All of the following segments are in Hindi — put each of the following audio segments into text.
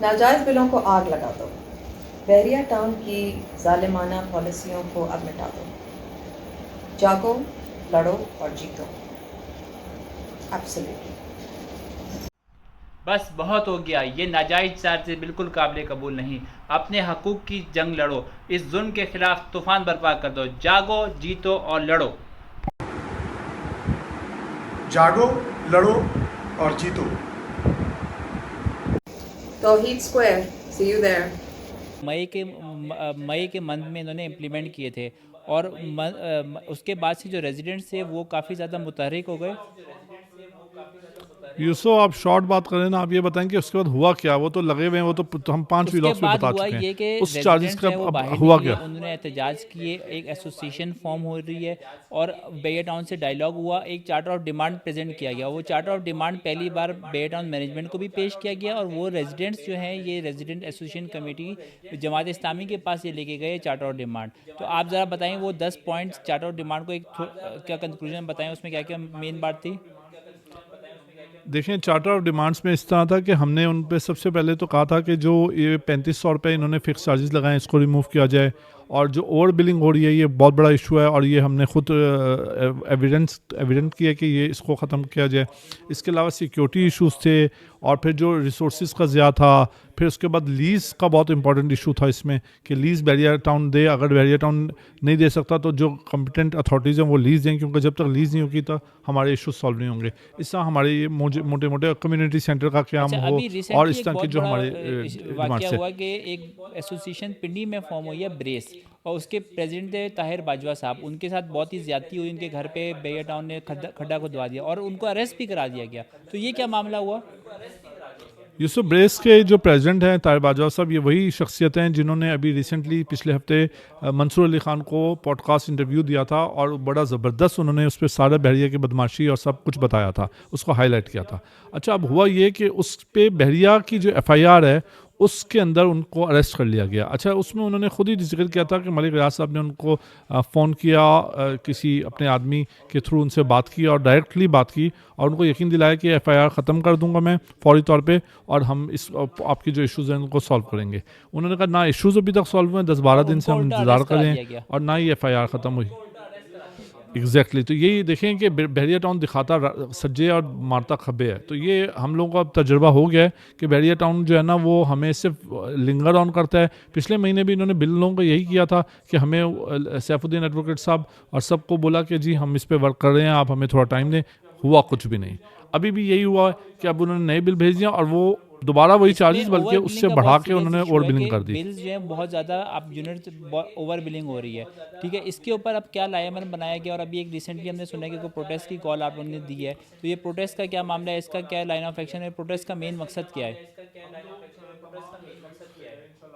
नाजायज़ बिलों को आग लगा दो। बहरिया टाउन की जालिमाना पॉलिसियों को अब मिटा दो। जागो, लड़ो और जीतो। एब्सोल्युटली। बस बहुत हो गया, ये नाजायज़ चार्जेस बिल्कुल काबिल कबूल नहीं। अपने हकूक़ की जंग लड़ो, इस जुल्म के खिलाफ तूफ़ान बर्पा कर दो। जागो, जीतो और लड़ो। जागो, लड़ो और जीतो। तौहीद स्क्वायर, सी यू देयर। मई के मंथ में इन्होंने इम्प्लीमेंट किए थे और उसके बाद से जो रेजिडेंट्स थे वो काफ़ी ज़्यादा मुतहरिक हो गए। यूसुफ, आप शॉर्ट बात करें ना, आप ये बताएं कि उसके बाद हुआ क्या। वो तो लगे हुए हैं, वो तो हम 5 उसके व्लॉग्स में बाद बता हुआ चुके ये हैं। कि उस चार्जेस रेजिडेंट्स का हैं वो अब बाहर हुआ निकले, क्या? उन्होंने एहतजाज किए, एक एसोसिएशन फॉर्म हो रही है और बेयर टाउन से डायलॉग हुआ, एक चार्टर ऑफ डिमांड प्रेजेंट किया गया। वो चार्टर ऑफ डिमांड पहली बार बेयर टाउन मैनेजमेंट को भी पेश किया गया और वो रेजिडेंट्स जो हैं, ये resident association committee Jamaat Islami के पास ये लेके गए चार्टर ऑफ डिमांड। तो आप ज़रा बताएं वो 10 पॉइंट्स चार्टर ऑफ डिमांड को क्या कंक्लूजन बताएं, उसमें क्या क्या मेन बात थी? देखें, चार्टर ऑफ डिमांड्स में इस तरह था कि हमने उन पे सबसे पहले तो कहा था कि जो ये 3500 रुपये इन्होंने फिक्स चार्जेस लगाए, इसको रिमूव किया जाए। और जो ओवर बिलिंग हो रही है, ये बहुत बड़ा इशू है और ये हमने खुद एविडेंट किया कि ये इसको ख़त्म किया जाए। इसके अलावा सिक्योरिटी इश्यूज थे और फिर जो रिसोर्स का ज़्यादा था। फिर उसके बाद लीज़ का बहुत इंपॉर्टेंट इशू था इसमें कि लीज़ बहरिया टाउन दे। अगर बहरिया टाउन नहीं दे सकता तो जो कॉम्पिटेंट अथॉरिटीज़ हैं वो लीज़ दें, क्योंकि जब तक लीज़ नहीं होगी तो हमारे इशू सॉल्व नहीं होंगे। इस तरह हमारे ये मोटे मोटे कम्युनिटी सेंटर का क्याम अच्छा, हो अभी और रिसेंटली इस एक तरह के बहुत जो बड़ा हमारे वाकया डिमांड्स हुआ है। कि एक एसोसिएशन पिंडी में फॉर्म हुई है, ब्रेस, और उसके प्रेसिडेंट थे ताहिर बाजवा साहब। उनके साथ बहुत ही ज्यादती हुई, उनके घर पे बेयर टाउन ने खड्डा खुदवा दिया और उनको अरेस्ट भी करा दिया गया। तो ये क्या मामला हुआ? यूसुफ, ब्रेस के जो प्रेसिडेंट हैं ताहिर बाजवा साहब, ये वही शख्सियत हैं जिन्होंने अभी रिसेंटली पिछले हफ्ते मंसूर अली ख़ान को पॉडकास्ट इंटरव्यू दिया था और बड़ा ज़बरदस्त उन्होंने उस पर सारा बहरिया की बदमाशी और सब कुछ बताया था, उसको हाईलाइट किया था। अच्छा, अब हुआ ये कि उस पे बहरिया की जो FIR है उसके अंदर उनको अरेस्ट कर लिया गया। अच्छा, उसमें उन्होंने खुद ही जिक्र किया था कि मलिक रियाज साहब ने उनको फ़ोन किया, किसी अपने आदमी के थ्रू उनसे बात की और डायरेक्टली बात की और उनको यकीन दिलाया कि FIR ख़त्म कर दूंगा मैं फ़ौरी तौर पे और हम इस आपकी जो इश्यूज़ हैं उनको सॉल्व करेंगे। उन्होंने कहा ना इश्यूज़ अभी तक सॉल्व हुए, 10-12 दिन से हम इंतज़ार कर रहे हैं और ना ही FIR ख़त्म हुई। एग्जैक्टली तो यही देखें कि बहरिया टाउन दिखाता सज्जे और मारता खब्बे है। तो ये हम लोगों का अब तजुर्बा हो गया है कि बहरिया टाउन जो है ना वो हमें सिर्फ लिंगर ऑन करता है। पिछले महीने भी इन्होंने बिल लोगों का यही किया था कि हमें सैफुद्दीन एडवोकेट साहब और सबको बोला कि जी हम इस पर वर्क कर रहे हैं, आप हमें थोड़ा टाइम दें। हुआ कुछ भी नहीं। अभी भी यही हुआ है कि अब उन्होंने नए बिल भेज दिया और वो दोबारा वही चार्जेस बल्कि उससे बढ़ा के उन्होंने ओवर बिलिंग कर दी। बिल्स जो है बहुत ज़्यादा अब यूनिट ओवर बिलिंग हो रही है। ठीक है, इसके ऊपर अब क्या लायामन बनाया गया? और अभी एक रिसेंटली हमने सुना कि कोई प्रोटेस्ट की कॉल आप लोगों ने दी है, तो ये प्रोटेस्ट का क्या मामला है, इसका क्या लाइन ऑफ एक्शन है, प्रोटेस्ट का मेन मकसद क्या है?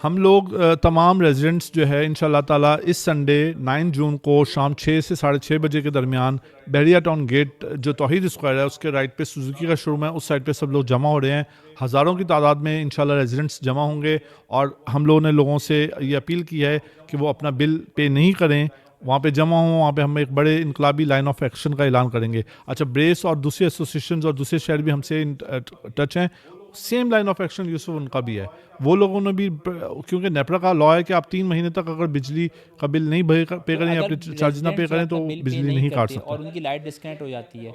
हम लोग तमाम रेजिडेंट्स जो है इंशाल्लाह ताला इस संडे 9 जून को शाम 6 से 6:30 बजे के दरमियान बहरिया टाउन गेट जो तौहीद स्क्वायर है उसके राइट पे सुजुकी का शोरूम है, उस साइड पे सब लोग जमा हो रहे हैं। हज़ारों की तादाद में इंशाल्लाह रेजिडेंट्स जमा होंगे और हम लोगों ने लोगों से ये अपील की है कि वो अपना बिल पे नहीं करें, वहाँ पे जमा हों। वहाँ पे हम एक बड़े इनकलाबी लाइन ऑफ एक्शन का ऐलान करेंगे। अच्छा, ब्रेस और दूसरे एसोसिएशन और दूसरे शहर भी हमसे टच हैं, same line of action Yusuf उनका भी है। वो लोगों ने भी, क्योंकि नेपरा का लॉ है कि आप 3 महीने तक अगर बिजली का बिल नहीं पे करें या अपने चार्जेस ना पे करें तो बिजली नहीं काट सकते और उनकी लाइट डिस्कनेक्ट हो जाती है।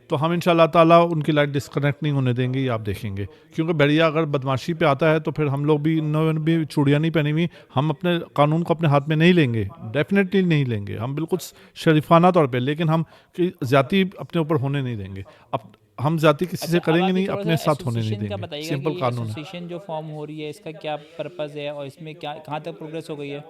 तो हम इंशाल्लाह ताला उनकी लाइट डिस्कनेक्ट नहीं होने देंगे, ये आप देखेंगे। क्योंकि बहरिया अगर बदमाशी पे आता है तो फिर हम लोग भी इन्होंने भी चूड़ियाँ नहीं पहनी हुई, हम अपने कानून को अपने हाथ में नहीं लेंगे, डेफिनेटली नहीं लेंगे। हम बिल्कुल शरीफाना तौर पे, लेकिन हम ज़्यादती अपने ऊपर होने नहीं देंगे। अब हम जाति किसी से करेंगे नहीं, अपने साथ होने नहीं देंगे। सिंपल कानून है। एसोसिएशन जो फॉर्म हो रही है इसका क्या पर्पस है और इसमें क्या कहाँ तक प्रोग्रेस हो गई है?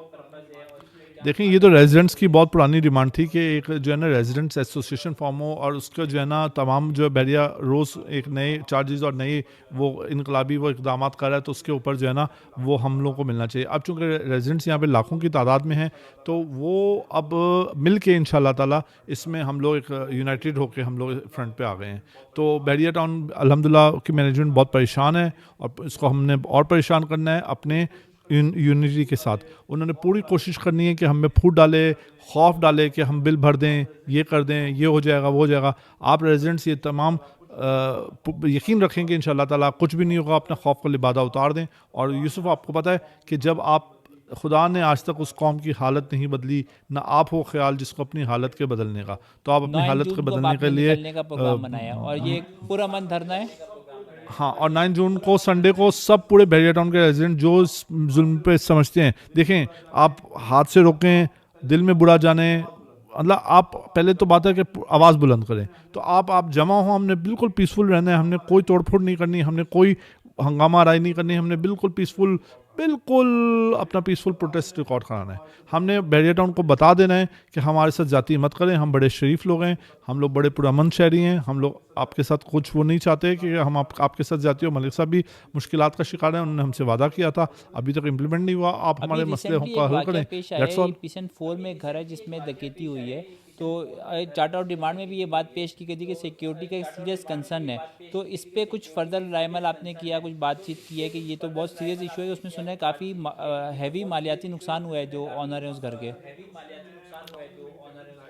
देखें, ये तो रेजिडेंट्स की बहुत पुरानी डिमांड थी कि एक जो है ना रेजिडेंट्स एसोसिएशन फॉर्म हो और उसका जो है ना तमाम जो है बहरिया रोज़ एक नए चार्जेस और नए वो इनकलाबी वो इकदाम कर रहा है, तो उसके ऊपर जो है ना वो हम लोगों को मिलना चाहिए। अब चूँकि रेजिडेंट्स यहाँ पे लाखों की तादाद में हैं तो वो अब मिल के इंशाल्लाह ताला इसमें हम लोग एक यूनाइटेड होकर हम लोग फ्रंट पे आ गए हैं। तो बहरिया टाउन अल्हम्दुलिल्लाह की मैनेजमेंट बहुत परेशान है और इसको हमने और परेशान करना है। अपने यूनिटी के साथ। उन्होंने पूरी कोशिश करनी है कि हम में फूट डाले, खौफ डाले कि हम बिल भर दें, ये कर दें, ये हो जाएगा, वो हो जाएगा। आप रेजिडेंट्स ये तमाम यकीन रखें कि इंशाल्लाह ताला कुछ भी नहीं होगा, अपना खौफ का लिबादा उतार दें। और यूसुफ, आपको पता है कि जब आप, खुदा ने आज तक उस कौम की हालत नहीं बदली, ना आप हो ख्याल जिसको अपनी हालत के बदलने का, तो आप अपनी 9 हालत जून के को बदलने के आपने लिए निकलने का प्रोग्राम बनाया और ये पूरा मन धरना है। हाँ, और 9 जून को संडे को सब पूरे बहरिया टाउन के रेजिडेंट जो इस जुल्म पे समझते हैं, देखें, आप हाथ से रोकें, दिल में बुरा जाने, मतलब आप पहले तो बात है कि आवाज़ बुलंद करें। तो आप जमा हो, हमने बिल्कुल पीसफुल रहना है, हमने कोई तोड़फोड़ नहीं करनी, हमने कोई हंगामा राय नहीं करनी, हमने बिल्कुल अपना पीसफुल प्रोटेस्ट रिकॉर्ड कराना है। हमने बहरिया टाउन को बता देना है कि हमारे साथ जाति मत करें, हम बड़े शरीफ लोग हैं, हम लोग बड़े पुरअमन शहरी हैं, हम लोग आपके साथ कुछ वो नहीं चाहते कि हम आपके साथ जाती हो। मलिक साहब भी मुश्किलात का शिकार हैं, उन्होंने हमसे वादा किया था, अभी तक इम्प्लीमेंट नहीं हुआ। आप अभी हमारे मसले रिसेंटली का एक हल वाकया करें, पेश आया दैट्स है, ऑल। एक पिशन 4 में एक घर है जिसमें डकैती हुई है। तो चार्टर ऑफ डिमांड में भी ये बात पेश की गई थी कि सिक्योरिटी का एक सीरियस कंसर्न है। तो इस पे कुछ फर्दर रायमल आपने किया, कुछ बातचीत की है कि ये तो बहुत सीरियस इशू है, उसमें सुना है काफ़ी हैवी मालियाती नुकसान हुआ है जो ऑनर है उस घर के।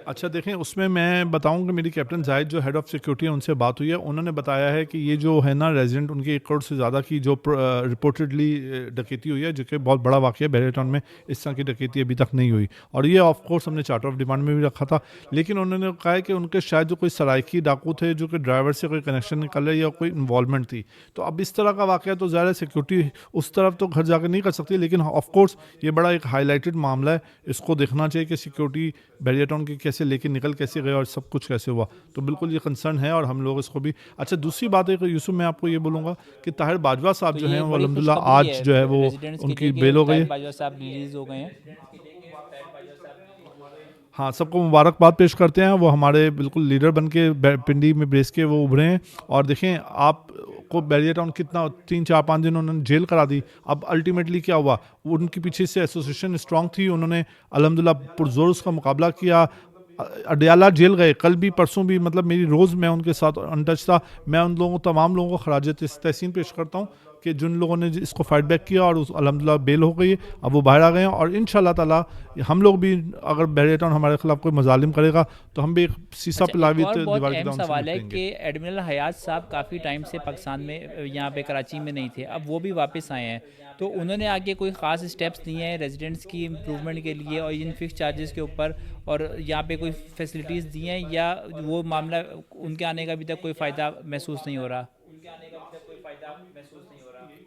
अच्छा, देखें, उसमें मैं बताऊं कि मेरी कैप्टन जाहिद जो हेड ऑफ सिक्योरिटी है उनसे बात हुई है। उन्होंने बताया है कि ये जो है ना रेजिडेंट, उनके 1 करोड़ से ज़्यादा की जो रिपोर्टेडली डकैती हुई है, जो कि बहुत बड़ा वाक़या है, बहरिया टाउन में इस तरह की डकैती अभी तक नहीं हुई। और ये ऑफ कोर्स हमने चार्टर ऑफ डिमांड में भी रखा था, लेकिन उन्होंने कहा है कि उनके शायद जो कोई सराइकी डाकू थे जो कि ड्राइवर से कोई कनेक्शन निकल रहे या कोई इन्वॉल्वमेंट थी। तो अब इस तरह का वाक़या तो ज़्यादा सिक्योरिटी उस तरफ तो घर जाकर नहीं कर सकती, लेकिन ऑफ कोर्स ये बड़ा एक हाईलाइटेड मामला है, इसको देखना चाहिए कि सिक्योरिटी बहरिया टाउन की कैसे लेके निकल कैसे गए और सब कुछ कैसे हुआ। तो बिल्कुल ये कंसर्न है और हम लोग इसको भी। अच्छा, दूसरी बात है कि यूसुफ, मैं आपको ये बोलूँगा कि ताहिर बाजवा साहब तो जो ये हैं वो बड़ी अल्हम्दुलिल्लाह खुशखबरी आज जो है वो रेजिडेंट्स के उनकी लिए कि बेल हो गई ताहिर है। बाजवा साहब रिलीज हो गए हैं। हाँ, सबको मुबारकबाद पेश करते हैं। वो हमारे बिल्कुल लीडर बन के पिंडी में बेस के वो उभरे हैं। और देखें, आप को बहरिया टाउन कितना 3-4-5 दिन उन्होंने जेल करा दी। अब अल्टीमेटली क्या हुआ, उनके पीछे से एसोसिएशन स्ट्रांग थी, उन्होंने अल्हम्दुलिल्लाह पुरजोर उसका मुकाबला किया। अडयाला जेल गए, कल भी परसों भी, मतलब मेरी रोज़ मैं उनके साथ अनटच था। मैं उन लोगों, तमाम लोगों को खराज तहसीन पेश करता हूँ कि जिन लोगों ने इसको फाइट बैक किया और उस अल्हम्दुलिल्लाह बेल हो गई है, अब वो बाहर आ गए हैं। और इंशाल्लाह ताला हम लोग भी, अगर बहरिया टाउन हमारे खिलाफ कोई मजालिम करेगा तो हम भी एक सीसा अच्छा, पिलावी एक और बहुत दीवार की अहम दाम से सवाल है निपटेंगे। कि एडमिरल हयात साहब काफ़ी टाइम से पाकिस्तान में, यहाँ पे कराची में नहीं थे, अब वो भी वापस आए हैं। तो उन्होंने आगे कोई ख़ास स्टेप्स लिए हैं रेजिडेंट्स की इम्प्रूवमेंट के लिए और इन फिक्स चार्जेस के ऊपर, और यहाँ पे कोई फैसिलिटीज़ दी हैं, या वो मामला उनके आने का अभी तक कोई फ़ायदा महसूस नहीं हो रहा?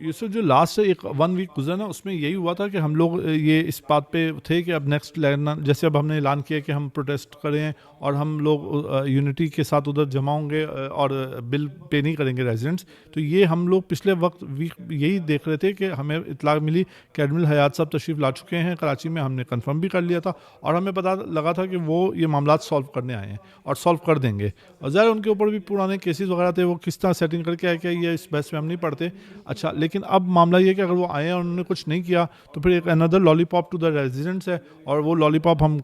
यूसुफ, जो लास्ट 1 वीक गुजरा ना, उसमें यही हुआ था कि हम लोग ये इस बात पे थे कि अब नेक्स्ट लेना, जैसे अब हमने ऐलान किया कि हम प्रोटेस्ट करें और हम लोग यूनिटी के साथ उधर जमा होंगे और बिल पे नहीं करेंगे रेजिडेंट्स। तो ये हम लोग पिछले वीक यही देख रहे थे कि हमें इतला मिली कि एडमिरल हयात साहब तशरीफ़ ला चुके हैं कराची में। हमने कंफर्म भी कर लिया था और हमें पता लगा था कि वो ये मामला सॉल्व करने आए हैं और सॉल्व कर देंगे। और ज़ाहिर उनके ऊपर भी पुराने केसेस वगैरह थे, वो किस तरह सेटिंग करके आए, क्या ये इस बहस में हम नहीं पढ़ते। अच्छा, लेकिन अब मामला ये कि अगर वो आए और उन्होंने कुछ नहीं किया तो फिर एक another lollipop to the residents है, और वो लॉलीपॉप हम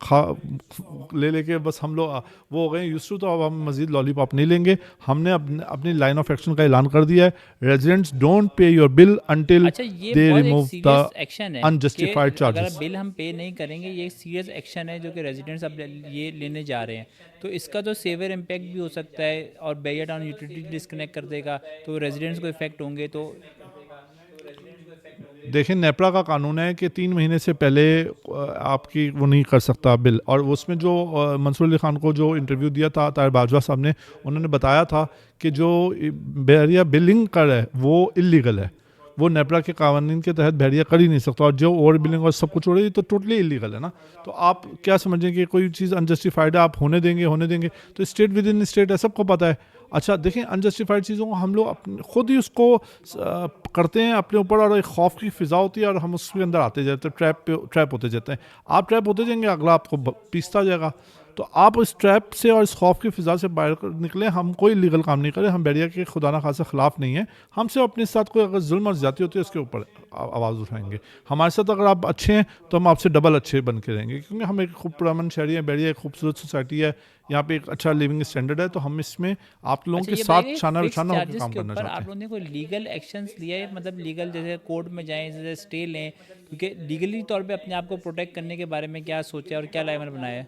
लेके बस हम लोग वो हो गए यूज्ड टू। तो अब हम मजीद लॉलीपॉप नहीं लेंगे। हमने अपनी लाइन ऑफ एक्शन का ऐलान कर दिया है। Residents don't pay your bill until अच्छा, ये दे बहुत एक रिमूव सीरियस द एक्शन है अनजस्टिफाइड कि चार्जेस। अगर बिल हम पे नहीं करेंगे, ये एक सीरियस एक्शन है जो कि रेजिडेंट्स अब ये लेने जा रहे हैं। तो इसका तो सेवियर इम्पैक्ट भी हो सकता है और बहरिया टाउन यूटिलिटी डिस्कनेक्ट कर देगा, तो रेजिडेंट्स को इफेक्ट होंगे। तो देखें, नेपरा का कानून है कि 3 महीने से पहले आपकी वो नहीं कर सकता बिल। और उसमें जो मंसूर अली खान को जो इंटरव्यू दिया था ताहिर बाजवा साहब ने, उन्होंने बताया था कि जो बहरिया बिलिंग कर है वो इलीगल है, वो नेपरा के कानून के तहत बहरिया कर ही नहीं सकता। और जो ओवर बिलिंग और सब कुछ हो रही है तो टोटली इलीगल है ना। तो आप क्या समझें कि कोई चीज़ अनजस्टिफाइड है, आप होने देंगे? तो स्टेट विद इन स्टेट है, सबको पता है। अच्छा, देखें, अनजस्टिफाइड चीज़ों को हम लोग खुद ही उसको करते हैं अपने ऊपर, और एक खौफ की फ़िज़ा होती है और हम उसके अंदर आते जाते हैं, ट्रैप होते जाते हैं। आप ट्रैप होते जाएंगे, अगला आपको पीसता जाएगा। तो आप इस ट्रैप से और इस खौफ की फ़िज़ा से बाहर निकलें। हम कोई लीगल काम नहीं करें, हम बैरिया के खुदा ना खासा ख़िलाफ़ नहीं है। हम सिर्फ अपने साथ कोई अगर जुल्म और ज़्यादती होती है उसके ऊपर आवाज़ उठाएंगे। हमारे साथ अगर आप अच्छे हैं तो हम आपसे डबल अच्छे बन के रहेंगे, क्योंकि हम एक खूब पुरअमन शहरी हैं। बैरिया एक खूबसूरत सोसाइटी है, यहाँ पे एक अच्छा लिविंग स्टैंडर्ड है, तो हम इसमें आप लोगों अच्छा, के ये साथ बताइए, शाना फिक्स बिछाना होकर चार्जेस काम के करना ऊपर चाहते आप हैं। लोगों ने कोई लीगल एक्शंस लिया है, मतलब लीगल जैसे कोर्ट में जाएं, जैसे स्टे लें, क्योंकि लीगली तौर पे अपने आप को प्रोटेक्ट करने के बारे में क्या सोचा है और क्या लाइमर बनाया है?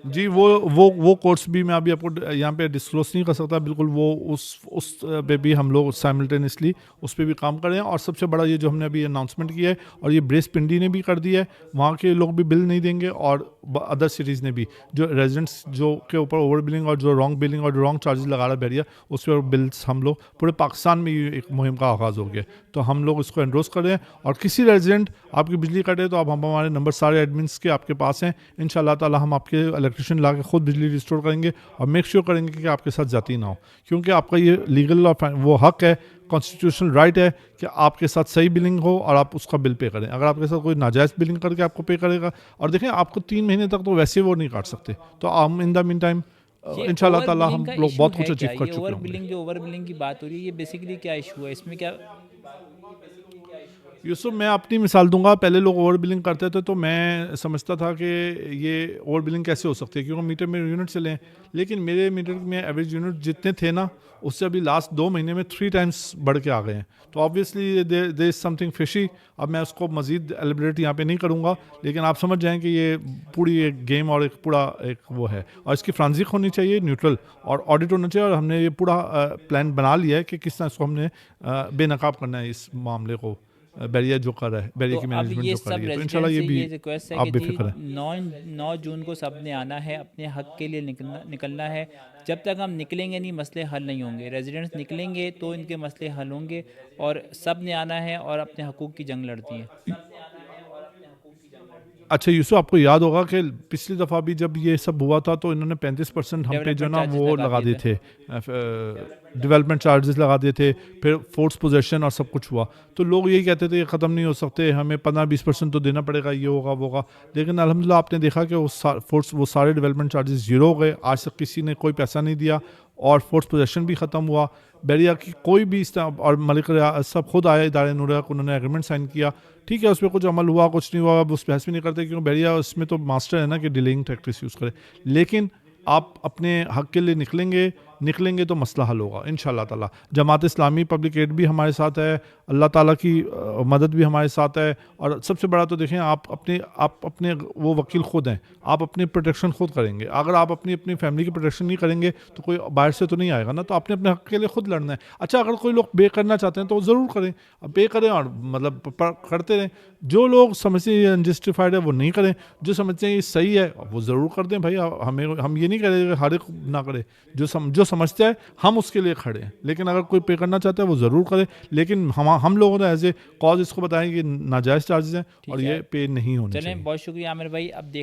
जी, वो कोर्स भी मैं अभी आपको यहाँ पे डिस्क्लोज नहीं कर सकता बिल्कुल। वो उस पे भी हम लोग साइमल्टेनियसली उस पे भी काम कर रहे हैं। और सबसे बड़ा ये जो हमने अभी अनाउंसमेंट किया है, और ये ब्रेस पिंडी ने भी कर दिया है, वहाँ के लोग भी बिल नहीं देंगे, और अदर सिटीज़ ने भी जो रेजिडेंट्स जो के ऊपर ओवर बिलिंग और जो रॉन्ग बिलिंग और रॉन्ग चार्जेस लगा रहा है बैरिया, उस पर बिल्स हम लोग पूरे पाकिस्तान में ये एक मुहिम का आगाज़ हो गया। तो हम लोग इसको एंडोर्स कर रहे हैं। और किसी रेजिडेंट आपकी बिजली कटे तो आप हमारे नंबर सारे एडमिन्स के आपके पास हैं। इंशाल्लाह ताला हम आपके इलेक्ट्रिशियन ला के खुद बिजली रिस्टोर करेंगे और मेक श्योर करेंगे कि आपके साथ जाती ना हो, क्योंकि आपका ये लीगल और वो हक है, कॉन्स्टिट्यूशनल राइट है कि आपके साथ सही बिलिंग हो और आप उसका बिल पे करें। अगर आपके साथ कोई नाजायज़ बिलिंग करके आपको पे करेगा, और देखें आपको 3 महीने तक तो वैसे वो नहीं काट सकते, तो हम इन द मीन टाइम ये इंशाल्लाह ओवर ताला बिलिंग हम का लोग इशू बहुत है कुछ क्या? अचीव कर ये चुके ओवर होंगे। बिलिंग, जो ओवर बिलिंग की बात हो रही है, ये बेसिकली क्या इशू है इसमें? क्या यूसुफ, मैं अपनी मिसाल दूंगा। पहले लोग ओवर बिलिंग करते थे तो मैं समझता था कि ये ओवर बिलिंग कैसे हो सकती है, क्योंकि मीटर में यूनिट चले हैं। लेकिन मेरे मीटर में एवरेज यूनिट जितने थे ना, उससे अभी लास्ट 2 महीने में 3 टाइम्स बढ़ के आ गए हैं। तो obviously there is something fishy. अब मैं उसको मज़ीद एलिब्रेट यहाँ पे नहीं करूँगा, लेकिन आप समझ जाएँ कि ये पूरी एक गेम और एक पूरा एक वो है, और इसकी फ्रांजिक होनी चाहिए, न्यूट्रल, और ऑडिट होना चाहिए। और हमने ये पूरा प्लान बना लिया है कि किस तरह इसको हमने बेनकाब करना है इस मामले को। बैरिया जो कर रहा है, बैरिया तो की अब मैनेजमेंट ये जो कर सब रही है, तो रेजिडेंट इंशाल्लाह ये से भी ये रिक्वेस्ट है आप कि जी बेफिक्र हैं। 9 जून को सब ने आना है, अपने हक के लिए निकलना है। जब तक हम निकलेंगे नहीं, मसले हल नहीं होंगे। रेजिडेंट्स निकलेंगे तो इनके मसले हल होंगे, और सब ने आना है और अपने हकूक़ की जंग लड़ती है। अच्छा यूसुफ, आपको याद होगा कि पिछली दफ़ा भी जब ये सब हुआ था तो इन्होंने 35% हम पे जो डेवलपमेंट ना चार्जेस वो लगा दिए थे, डेवलपमेंट चार्जेस लगा दिए थे, फिर फोर्स पोजेशन और सब कुछ हुआ। तो लोग यही कहते थे ये ख़त्म नहीं हो सकते, हमें 15-20% तो देना पड़ेगा, ये होगा वो होगा। लेकिन अल्हम्दुलिल्लाह आपने देखा कि वो सारे डेवलपमेंट चार्जेस ज़ीरो हो गए। आज तक किसी ने कोई पैसा नहीं दिया, और फोर्स पोजेशन भी ख़त्म हुआ। बैरिया की कोई भी इस तरह, और मलिक रियासत सब खुद आए इदारे नूरक, उन्होंने एग्रीमेंट साइन किया। ठीक है, उस पर कुछ अमल हुआ, कुछ नहीं हुआ, अब उस बहस भी नहीं करते, क्योंकि बैरिया इसमें तो मास्टर है ना कि डिलेइंग टैक्टिक्स यूज़ करे। लेकिन आप अपने हक के लिए निकलेंगे तो मसला हल होगा इंशाल्लाह ताला। जमात इस्लामी पब्लिक एड भी हमारे साथ है, अल्लाह ताला की मदद भी हमारे साथ है। और सबसे बड़ा तो देखें, आप अपने वो वकील खुद हैं, आप अपनी प्रोटेक्शन खुद करेंगे। अगर आप अपनी फैमिली की प्रोटेक्शन नहीं करेंगे तो कोई बाहर से तो नहीं आएगा ना, तो आपने अपने हक के लिए खुद लड़ना है। अच्छा, अगर कोई लोग पे करना चाहते हैं तो ज़रूर करें, पे करें, और मतलब करते रहें। जो लोग समझते हैं अनजस्टिफाइड है वो नहीं करें, जो समझते हैं ये सही है वो ज़रूर कर दें। भाई हम ये नहीं कह रहे हर एक ना करे, जो समझता है हम उसके लिए खड़े हैं। लेकिन अगर कोई पे करना चाहता है वो ज़रूर करे, लेकिन हम लोगों ने एज ए कॉज इसको बताया कि नाजायज़ चार्जेस हैं और ये पे नहीं होने चाहिए। चलें, बहुत शुक्रिया आमिर भाई। अब देख